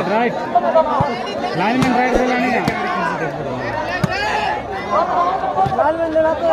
right lineman right से लाने का लाइनमैन लेना तो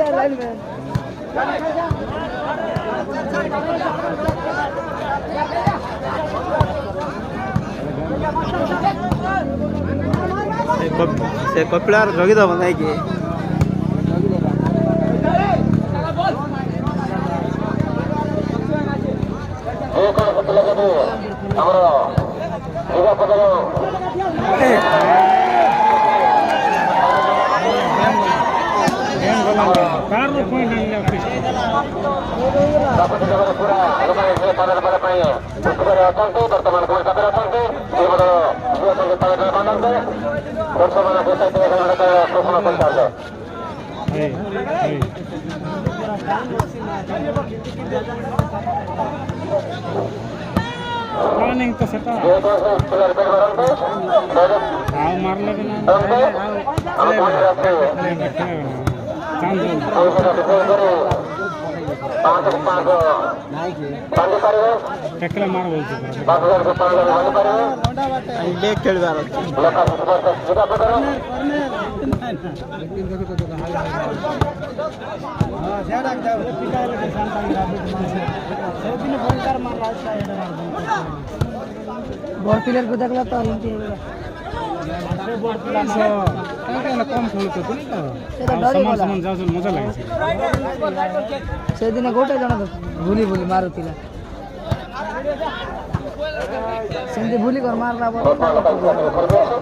राइट में से कपिलार जगिदब नाई कि प्लानिंग तो सेट मार लगे टैकल मार बोलते देख खेलबार बॉल प्लेयर को देखला तो कम खेलते समान जाऊ मजा लगे से दिन गोटे जन भूली भूली मारुतिला सेंदी भूली कर मारला बहुत सुंदर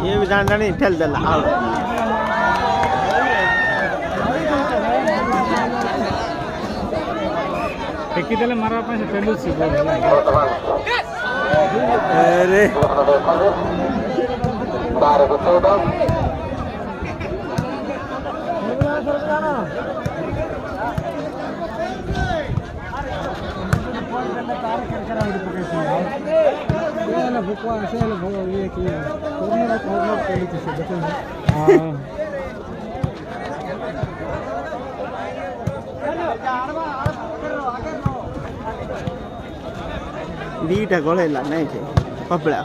ये भी जान नहीं ठेल दे टेकी देले मारा पास पेलु सी अरे दीटा गोले नहीं थे कपड़ा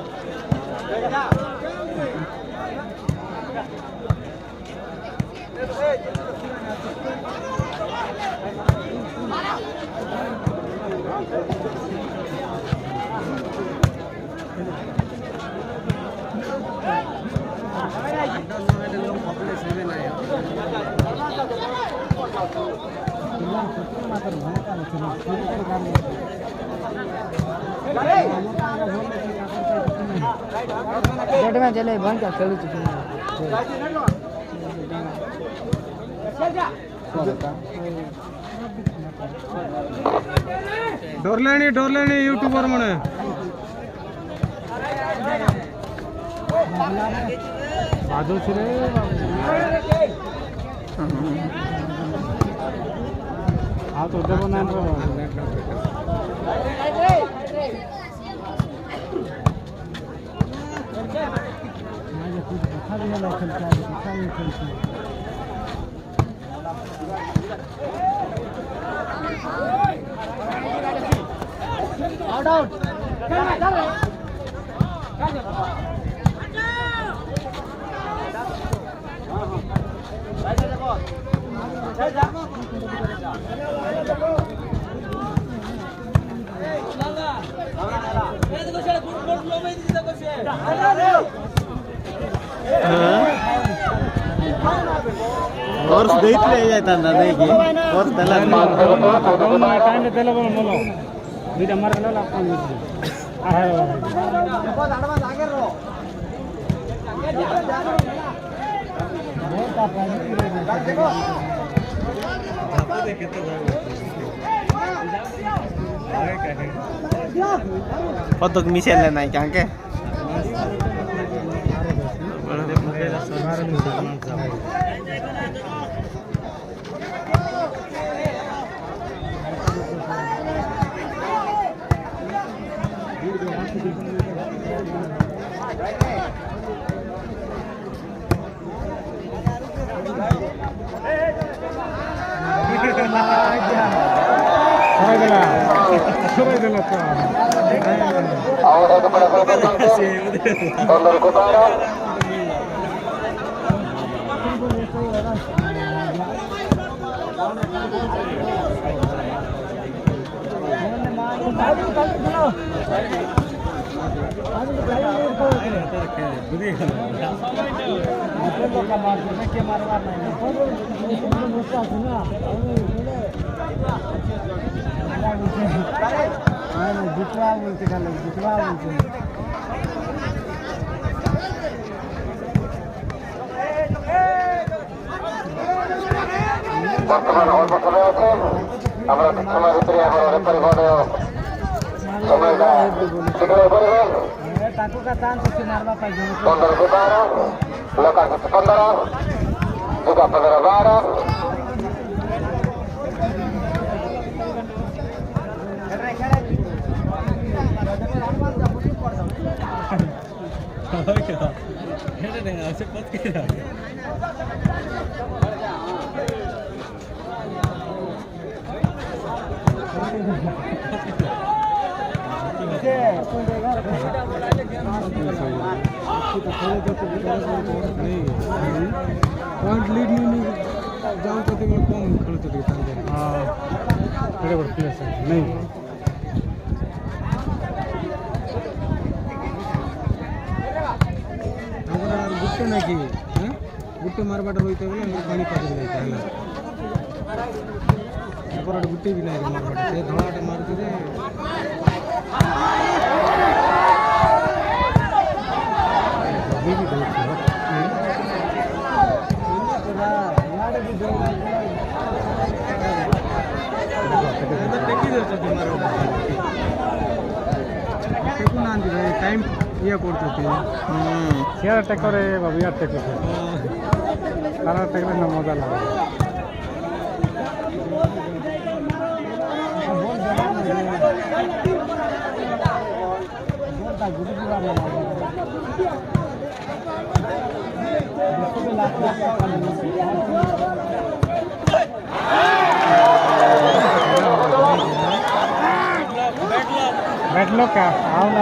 डेट में चले बंद क्या खेलू चुकी डोरलेनी यूट्यूबर म्हणे बाजूची रे हा तो डबो नाही कोर्स देइतले जायतांदा देकी कोर्स तला टाइम देले बोल मोलो दुईटा मारले लागतो कतक मिसेले नाही कांके বর্তমান অল্প সময় আছে আমরা সময় ভিতরে এখন রেফারি বোর্ডে সময়টা শীঘ্রই করবেন 15-12 লোকাল 15 juga 15-12 पॉइंट लीड नहीं जाऊँ तो कौन खेलते हाँ प्लेस नहीं गुट्टे ना कि गुट्टे मारबाट रोते बोले पानी पानी जाता है गुट्टे भी नहीं मारबाट से धड़ाट मारते टाइम ये करते यार टेक्टर बाबू यार टेक्टर तारा टेक्टर ना मजा लगा बैठ लो क्या आओ ना